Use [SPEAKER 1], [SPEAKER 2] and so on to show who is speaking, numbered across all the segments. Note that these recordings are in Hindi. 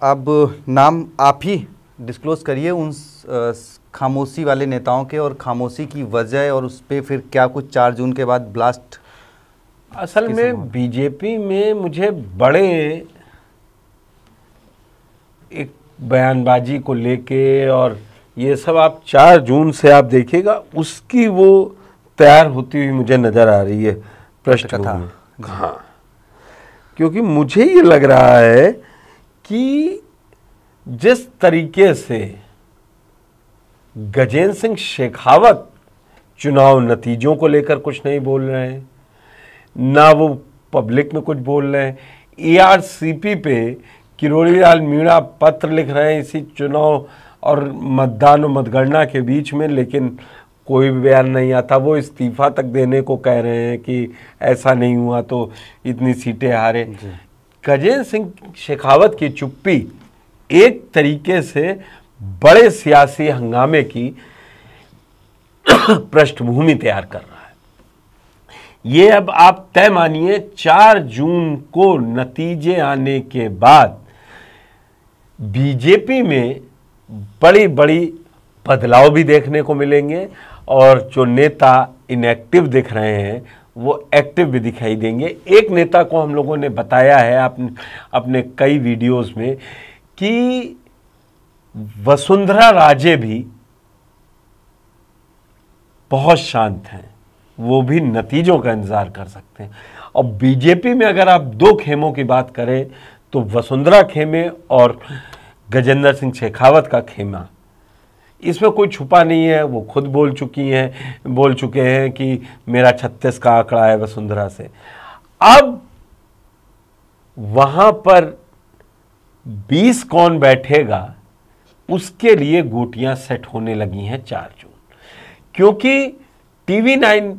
[SPEAKER 1] अब नाम आप ही डिस्क्लोज करिए उन खामोशी वाले नेताओं के, और खामोशी की वजह, और उस पर फिर क्या कुछ 4 जून के बाद ब्लास्ट।
[SPEAKER 2] असल में बीजेपी में मुझे बड़े एक बयानबाजी को लेके और ये सब आप 4 जून से आप देखिएगा उसकी वो तैयार होती हुई मुझे नज़र आ रही है पृष्ठभूमि। हाँ, क्योंकि मुझे ये लग रहा है कि जिस तरीके से गजेंद्र सिंह शेखावत चुनाव नतीजों को लेकर कुछ नहीं बोल रहे हैं, ना वो पब्लिक में कुछ बोल रहे हैं, ARCP पे किरोड़ी लाल मीणा पत्र लिख रहे हैं इसी चुनाव और मतदान और मतगणना के बीच में, लेकिन कोई बयान नहीं आता। वो इस्तीफा तक देने को कह रहे हैं कि ऐसा नहीं हुआ तो इतनी सीटें हारे। गजेंद्र सिंह शेखावत की चुप्पी एक तरीके से बड़े सियासी हंगामे की पृष्ठभूमि तैयार कर रहा है। ये अब आप तय मानिए 4 जून को नतीजे आने के बाद बीजेपी में बड़ी बड़ी बदलाव भी देखने को मिलेंगे, और जो नेता इनएक्टिव दिख रहे हैं वो एक्टिव भी दिखाई देंगे। एक नेता को हम लोगों ने बताया है अपने कई वीडियोस में कि वसुंधरा राजे भी बहुत शांत हैं, वो भी नतीजों का इंतजार कर सकते हैं। और बीजेपी में अगर आप 2 खेमों की बात करें तो वसुंधरा खेमे और गजेंद्र सिंह शेखावत का खेमा, इसमें कोई छुपा नहीं है। वो खुद बोल चुके हैं कि मेरा 36 का आंकड़ा है वसुंधरा से। अब वहां पर 20 कौन बैठेगा उसके लिए गोटियां सेट होने लगी हैं 4 जून, क्योंकि TV9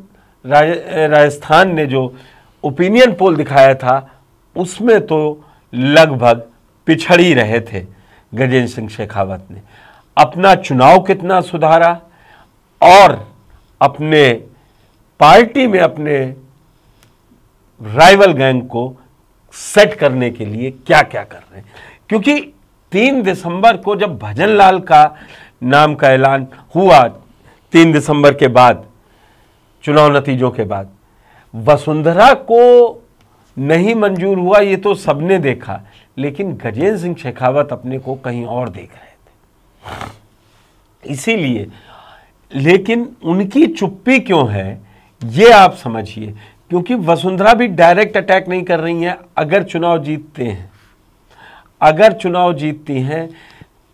[SPEAKER 2] राजस्थान ने जो ओपिनियन पोल दिखाया था उसमें तो लगभग पिछड़ ही रहे थे गजेंद्र सिंह शेखावत ने। अपना चुनाव कितना सुधारा और अपने पार्टी में अपने राइवल गैंग को सेट करने के लिए क्या क्या कर रहे हैं, क्योंकि 3 दिसंबर को जब भजन लाल का नाम का ऐलान हुआ, 3 दिसंबर के बाद चुनाव नतीजों के बाद, वसुंधरा को नहीं मंजूर हुआ ये तो सबने देखा, लेकिन गजेंद्र सिंह शेखावत अपने को कहीं और देख रहे थे। इसीलिए, लेकिन उनकी चुप्पी क्यों है ये आप समझिए, क्योंकि वसुंधरा भी डायरेक्ट अटैक नहीं कर रही हैं। अगर चुनाव जीतती हैं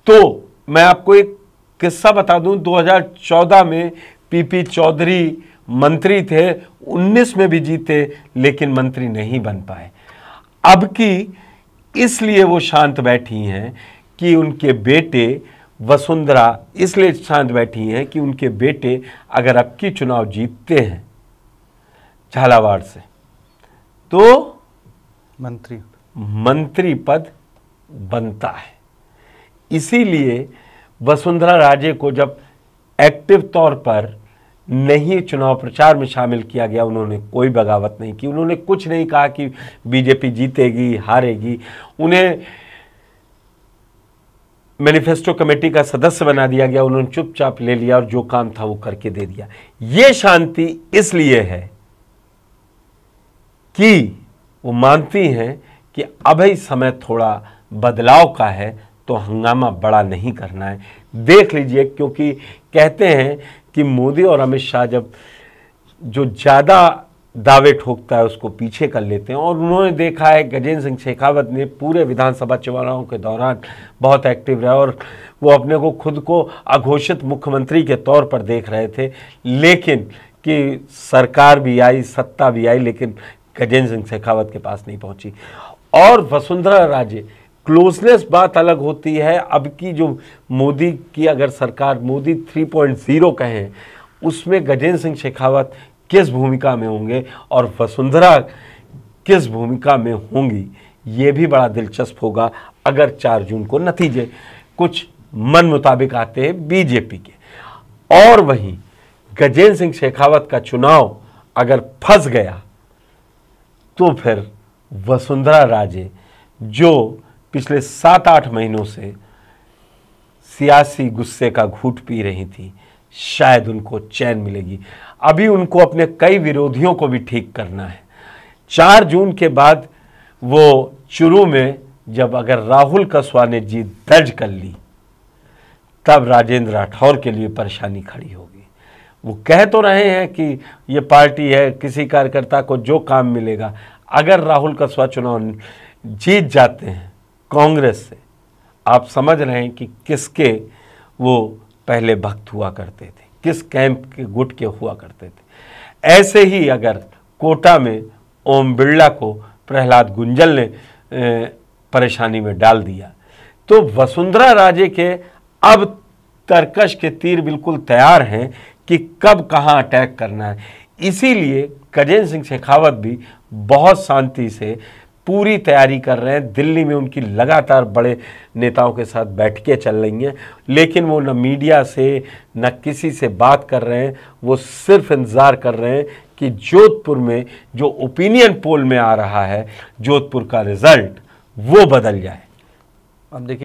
[SPEAKER 2] तो मैं आपको एक किस्सा बता दूं, 2014 में PP चौधरी मंत्री थे, 19 में भी जीते लेकिन मंत्री नहीं बन पाए। अब की इसलिए वो शांत बैठी हैं कि उनके बेटे, वसुंधरा इसलिए शांत बैठी हैं कि उनके बेटे अगर अब की चुनाव जीतते हैं झालावाड़ से तो मंत्री पद बनता है। इसीलिए वसुंधरा राजे को जब एक्टिव तौर पर नहीं चुनाव प्रचार में शामिल किया गया, उन्होंने कोई बगावत नहीं की, उन्होंने कुछ नहीं कहा कि बीजेपी जीतेगी हारेगी। उन्हें मैनिफेस्टो कमेटी का सदस्य बना दिया गया, उन्होंने चुपचाप ले लिया और जो काम था वो करके दे दिया। ये शांति इसलिए है कि वो मानती हैं कि अभी समय थोड़ा बदलाव का है, तो हंगामा बड़ा नहीं करना है। देख लीजिए, क्योंकि कहते हैं कि मोदी और अमित शाह जब जो ज़्यादा दावे ठोकता है उसको पीछे कर लेते हैं, और उन्होंने देखा है गजेंद्र सिंह शेखावत ने पूरे विधानसभा चुनावों के दौरान बहुत एक्टिव रहा और वो अपने को खुद को अघोषित मुख्यमंत्री के तौर पर देख रहे थे, लेकिन कि सरकार भी आई, सत्ता भी आई, लेकिन गजेंद्र सिंह शेखावत के पास नहीं पहुंची। और वसुंधरा राजे, क्लोजनेस बात अलग होती है। अब की जो मोदी की अगर सरकार मोदी 3.0 कहें, उसमें गजेंद्र सिंह शेखावत किस भूमिका में होंगे और वसुंधरा किस भूमिका में होंगी, ये भी बड़ा दिलचस्प होगा अगर 4 जून को नतीजे कुछ मन मुताबिक आते हैं बीजेपी के। और वहीं गजेंद्र सिंह शेखावत का चुनाव अगर फंस गया तो फिर वसुंधरा राजे जो पिछले 7-8 महीनों से सियासी गुस्से का घूंट पी रही थी, शायद उनको चैन मिलेगी। अभी उनको अपने कई विरोधियों को भी ठीक करना है। 4 जून के बाद वो चुरू में जब अगर राहुल कसवा ने जीत दर्ज कर ली, तब राजेंद्र राठौर के लिए परेशानी खड़ी होगी। वो कह तो रहे हैं कि ये पार्टी है, किसी कार्यकर्ता को जो काम मिलेगा। अगर राहुल कसवा चुनाव जीत जाते हैं कांग्रेस से, आप समझ रहे हैं कि किसके वो पहले भक्त हुआ करते थे, किस कैंप के गुट के हुआ करते थे। ऐसे ही अगर कोटा में ओम बिरला को प्रहलाद गुंजल ने परेशानी में डाल दिया, तो वसुंधरा राजे के अब तरकश के तीर बिल्कुल तैयार हैं कि कब कहां अटैक करना है। इसीलिए गजेंद्र सिंह शेखावत भी बहुत शांति से पूरी तैयारी कर रहे हैं। दिल्ली में उनकी लगातार बड़े नेताओं के साथ बैठकें चल रही हैं, लेकिन वो न मीडिया से न किसी से बात कर रहे हैं। वो सिर्फ इंतज़ार कर रहे हैं कि जोधपुर में जो ओपिनियन पोल में आ रहा है, जोधपुर का रिजल्ट वो बदल जाए।
[SPEAKER 1] अब देखिए